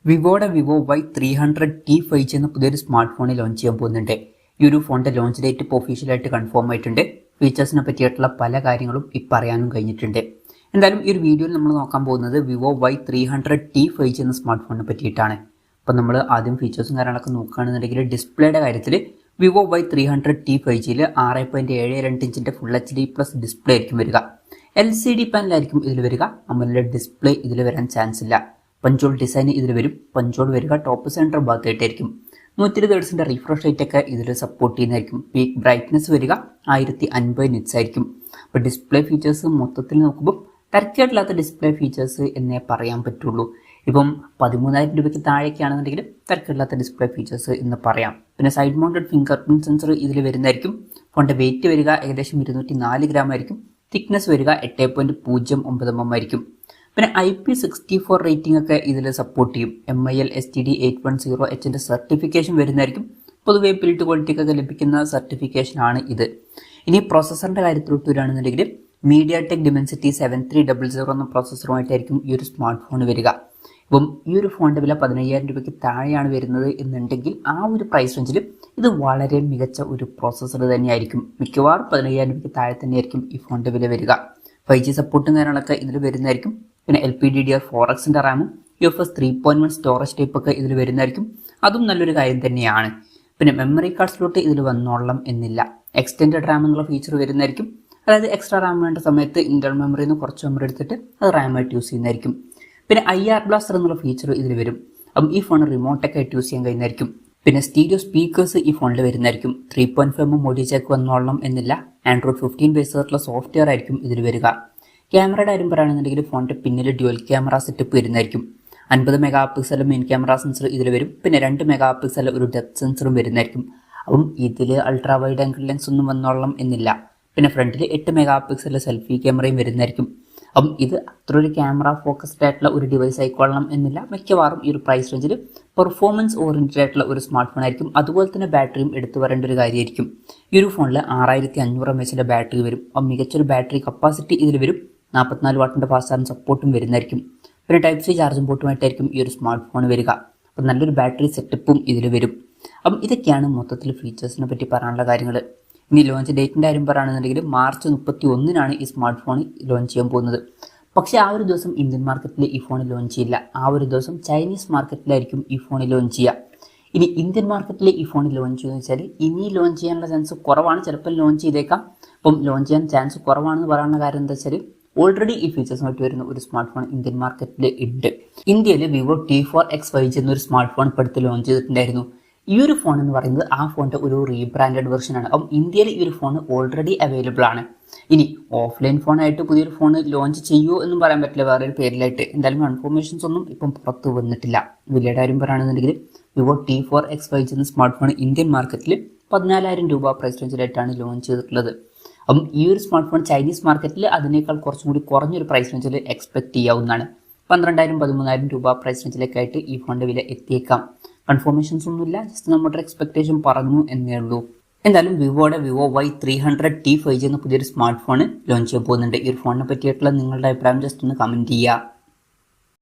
വിവോയുടെ Vivo Y300T 5G എന്ന പുതിയൊരു smart ഫോണിൽ ലോഞ്ച് ചെയ്യാൻ പോകുന്നുണ്ട്. ഈ ഒരു ഫോണിന്റെ ലോഞ്ച് ഡേറ്റ് ഇപ്പോൾ ഒഫീഷ്യലായിട്ട് കൺഫേം ആയിട്ടുണ്ട്. ഫീച്ചേഴ്സിനെ പറ്റിയിട്ടുള്ള പല കാര്യങ്ങളും പറയാനും കഴിഞ്ഞിട്ടുണ്ട്. എന്തായാലും ഈ ഒരു വീഡിയോയിൽ നമ്മൾ നോക്കാൻ പോകുന്നത് വിവോ Y300T 5G എന്ന സ്മാർട്ട് ഫോണിനെ പറ്റിയിട്ടാണ്. അപ്പോൾ നമ്മൾ ആദ്യം ഫീച്ചേഴ്സും കാര്യങ്ങളൊക്കെ നോക്കുകയാണെന്നുണ്ടെങ്കിൽ ഡിസ്പ്ലേയുടെ കാര്യത്തിൽ വിവോ Y300T 5Gയിൽ 6.72 ഇഞ്ചിൻ്റെ ഫുൾ HD+ ഡിസ്പ്ലേ ആയിരിക്കും വരിക. LCD പാനലായിരിക്കും ഇതിൽ വരിക. AMOLED ഡിസ്പ്ലേ ഇതിൽ വരാൻ ചാൻസ് ഇല്ല. പഞ്ചോൾ ഡിസൈൻ ഇതിൽ വരും. പഞ്ചോൾ വരിക ടോപ്പ് സെൻറ്റർ ഭാഗത്തായിട്ടായിരിക്കും. 120 ഹെർട്സിൻ്റെ റിഫ്രഷ് റേറ്റ് ഒക്കെ ഇതിൽ സപ്പോർട്ട് ചെയ്യുന്നതായിരിക്കും. പീക്ക് ബ്രൈറ്റ്നസ് വരിക 1050 നിറ്റ്സ് ആയിരിക്കും. അപ്പോൾ ഡിസ്പ്ലേ ഫീച്ചേഴ്സ് മൊത്തത്തിൽ നോക്കുമ്പോൾ തിരക്കേടില്ലാത്ത ഡിസ്പ്ലേ ഫീച്ചേഴ്സ് എന്നേ പറയാൻ പറ്റുള്ളൂ. ഇപ്പം 13,000 രൂപയ്ക്ക് താഴേക്കാണെന്നുണ്ടെങ്കിൽ തിരക്കേടില്ലാത്ത ഡിസ്പ്ലേ ഫീച്ചേഴ്സ് എന്ന് പറയാം. പിന്നെ side mounted finger print sensor ഇതിൽ വരുന്നതായിരിക്കും. ഫോണിൻ്റെ വെയിറ്റ് വരിക ഏകദേശം 204 ഗ്രാം ആയിരിക്കും. തിക്നെസ് വരിക 8.09 mm ആയിരിക്കും. പിന്നെ IP64 റേറ്റിംഗ് ഒക്കെ ഇതിൽ സപ്പോർട്ട് ചെയ്യും. MIL STD 810Hൻ്റെ സർട്ടിഫിക്കേഷൻ വരുന്നതായിരിക്കും. പൊതുവെ ബിൽഡ് ക്വാളിറ്റിക്കൊക്കെ ലഭിക്കുന്ന സർട്ടിഫിക്കേഷൻ ആണ് ഇത്. ഇനി പ്രോസസ്സറിൻ്റെ കാര്യത്തിലോട്ട് വരികയാണെന്നുണ്ടെങ്കിൽ MediaTek Dimensity 7300 എന്ന പ്രോസസ്സറുമായിട്ടായിരിക്കും ഈ ഒരു സ്മാർട്ട് ഫോൺ വരിക. ഇപ്പം ഈ ഒരു ഫോണിൻ്റെ വില 15,000 രൂപയ്ക്ക് താഴെയാണ് വരുന്നത് എന്നുണ്ടെങ്കിൽ ആ ഒരു പ്രൈസ് റേഞ്ചിൽ ഇത് വളരെ മികച്ച ഒരു പ്രോസസ്സർ തന്നെയായിരിക്കും. മിക്കവാറും 15,000 രൂപയ്ക്ക് താഴെ തന്നെയായിരിക്കും ഈ ഫോണിൻ്റെ വില വരിക. 5G സപ്പോർട്ടും കാര്യങ്ങളൊക്കെ ഇതിൽ വരുന്നതായിരിക്കും. പിന്നെ LPDDR4Xൻ്റെ റാമും UFS 3.1 സ്റ്റോറേജ് ടൈപ്പ് ഒക്കെ ഇതിൽ വരുന്നതായിരിക്കും. അതും നല്ലൊരു കാര്യം തന്നെയാണ്. പിന്നെ മെമ്മറി കാർഡ് സ്ലോട്ട് ഇതിൽ വന്നോളണം എന്നില്ല. എക്സ്റ്റെൻഡഡ് റാം എന്നുള്ള ഫീച്ചർ വരുന്നതായിരിക്കും. അതായത് എക്സ്ട്രാ റാം വേണ്ട സമയത്ത് ഇന്റർണൽ മെമ്മറിയിൽ നിന്ന് കുറച്ച് മെമ്മറി എടുത്തിട്ട് അത് റാമായിട്ട് യൂസ് ചെയ്യുന്നതായിരിക്കും. പിന്നെ IR ബ്ലാസ്റ്റർ എന്നുള്ള ഫീച്ചർ ഇതിൽ വരും. അപ്പം ഈ ഫോൺ റിമോട്ടൊക്കെ ആയിട്ട് യൂസ് ചെയ്യാൻ കഴിയുന്നതായിരിക്കും. പിന്നെ സ്റ്റീരിയോ സ്പീക്കേഴ്സ് ഈ ഫോണിൽ വരുന്നതായിരിക്കും. 3.5mm ഓഡിയോ ജാക്ക് വന്നോളണം എന്നില്ല. ആൻഡ്രോയിഡ് 15 ബേസ് ആയിട്ടുള്ള സോഫ്റ്റ്വെയർ ആയിരിക്കും ഇതിൽ വരിക. ക്യാമറയുടെ കാര്യം പറയുകയാണെന്നുണ്ടെങ്കിൽ ഫോണിൻ്റെ പിന്നിൽ ഡ്യുവൽ ക്യാമറ സെറ്റപ്പ് വരുന്നതായിരിക്കും. 50 മെഗാ മെയിൻ ക്യാമറ സെൻസർ ഇതിൽ വരും. പിന്നെ 2 മെഗാ ഒരു ഡെപ്ത് സെൻസറും വരുന്നതായിരിക്കും. അപ്പം ഇതിൽ അൾട്രാ വൈഡ് ആംഗിൾ ലെൻസ് ഒന്നും വന്നോളണം എന്നില്ല. പിന്നെ ഫ്രണ്ടിൽ 8 മെഗാ സെൽഫി ക്യാമറയും വരുന്നതായിരിക്കും. അപ്പം ഇത് അത്ര ഒരു ക്യാമറ ഫോക്കസ്ഡ് ആയിട്ടുള്ള ഒരു ഡിവൈസ് ആയിക്കൊള്ളണം എന്നില്ല. മിക്കവാറും ഈ ഒരു പ്രൈസ് റേഞ്ചിൽ പെർഫോമൻസ് ഓറിയൻറ്റഡ് ആയിട്ടുള്ള ഒരു സ്മാർട്ട് ഫോൺ ആയിരിക്കും. അതുപോലെ തന്നെ ബാറ്ററിയും എടുത്തു വരേണ്ട ഒരു കാര്യമായിരിക്കും. ഈ ഒരു ഫോണിൽ 6500 mAh ബാറ്ററി വരും. അപ്പം മികച്ചൊരു ബാറ്ററി കപ്പാസിറ്റി ഇതിൽ വരും. 44 വാട്ടിൻ്റെ ഫാസ്റ്റ് ചാർജിങ് സപ്പോർട്ടും വരുന്നതായിരിക്കും. പിന്നെ ടൈപ്പ് സി ചാർജിംഗ് പോർട്ടുമായിട്ടായിരിക്കും ഈ ഒരു സ്മാർട്ട് ഫോൺ വരിക. അപ്പം നല്ലൊരു ബാറ്ററി സെറ്റപ്പും ഇതിൽ വരും. അപ്പം ഇതൊക്കെയാണ് മൊത്തത്തിൽ ഫീച്ചേഴ്സിനെ പറ്റി പറയാനുള്ള കാര്യങ്ങൾ. ഇനി ലോഞ്ച് ഡേറ്റിൻ്റെ കാര്യം പറയുകയാണെന്നുണ്ടെങ്കിൽ മാർച്ച് 31 ഈ സ്മാർട്ട് ഫോൺ ലോഞ്ച് ചെയ്യാൻ പോകുന്നത്. പക്ഷേ ആ ഒരു ദിവസം ഇന്ത്യൻ മാർക്കറ്റിൽ ഈ ഫോൺ ലോഞ്ച് ചെയ്യില്ല. ആ ഒരു ദിവസം ചൈനീസ് മാർക്കറ്റിലായിരിക്കും ഈ ഫോൺ ലോഞ്ച് ചെയ്യുക. ഇനി ഇന്ത്യൻ മാർക്കറ്റിൽ ഈ ഫോൺ ലോഞ്ച് ചെയ്യുമെന്ന് വെച്ചാൽ ഇനി ലോഞ്ച് ചെയ്യാനുള്ള ചാൻസ് കുറവാണ്. ചിലപ്പോൾ ലോഞ്ച് ചെയ്തേക്കാം. അപ്പം ലോഞ്ച് ചെയ്യാൻ ചാൻസ് കുറവാണെന്ന് പറയാനുള്ള കാര്യം എന്താ വെച്ചാൽ ഓൾറെഡി ഈ ഫീച്ചേഴ്സുമായിട്ട് വരുന്ന ഒരു സ്മാർട്ട് ഫോൺ ഇന്ത്യൻ മാർക്കറ്റിൽ ഉണ്ട്. ഇന്ത്യയിൽ വിവോ T4X 5G എന്നൊരു സ്മാർട്ട് ഫോൺ ഇപ്പോൾ അടുത്ത് ലോഞ്ച് ചെയ്തിട്ടുണ്ടായിരുന്നു. ഈ ഒരു ഫോൺ എന്ന് പറയുന്നത് ആ ഫോണിൻ്റെ ഒരു റീബ്രാൻഡഡ് വെർഷനാണ്. അപ്പം ഇന്ത്യയിൽ ഈ ഒരു ഫോൺ ഓൾറെഡി അവൈലബിൾ ആണ്. ഇനി ഓഫ്ലൈൻ ഫോണായിട്ട് പുതിയൊരു ഫോൺ ലോഞ്ച് ചെയ്യുമോ എന്നും പറയാൻ പറ്റില്ല വേറെ ഒരു പേരിലായിട്ട്. എന്തായാലും കൺഫർമേഷൻസ് ഒന്നും ഇപ്പം പുറത്ത് വന്നിട്ടില്ല. വിലയുടെ കാര്യം പറയുകയാണെന്നുണ്ടെങ്കിൽ വിവോ T4X 5G എന്ന സ്മാർട്ട് ഫോൺ ഇന്ത്യൻ മാർക്കറ്റിൽ 14,000 രൂപ പ്രൈസ് റേഞ്ചിലായിട്ടാണ് ലോഞ്ച് ചെയ്തിട്ടുള്ളത്. അപ്പം ഈ ഒരു സ്മാർട്ട് ഫോൺ ചൈനീസ് മാർക്കറ്റിൽ അതിനേക്കാൾ കുറച്ചും കൂടി കുറഞ്ഞൊരു പ്രൈസ് റേഞ്ചിൽ എക്സ്പെക്ട് ചെയ്യാവുന്നതാണ്. 12,000 13,000 രൂപ പ്രൈസ് റേഞ്ചിലേക്കായിട്ട് ഈ ഫോണിൻ്റെ വില എത്തിയേക്കാം. കൺഫർമേഷൻസ് ഒന്നുമില്ല, ജസ്റ്റ് നമ്മുടെ എക്സ്പെക്ടേഷൻ പറഞ്ഞു എന്നേ ഉള്ളൂ. എന്തായാലും വിവോയുടെ വിവോ Y300T 5G എന്ന പുതിയൊരു സ്മാർട്ട് ഫോൺ ലോഞ്ച് ചെയ്യാൻ പോകുന്നുണ്ട്. ഈ ഒരു ഫോണിനെ പറ്റിയിട്ടുള്ള നിങ്ങളുടെ അഭിപ്രായം ജസ്റ്റ് ഒന്ന് കമൻറ്റ് ചെയ്യുക.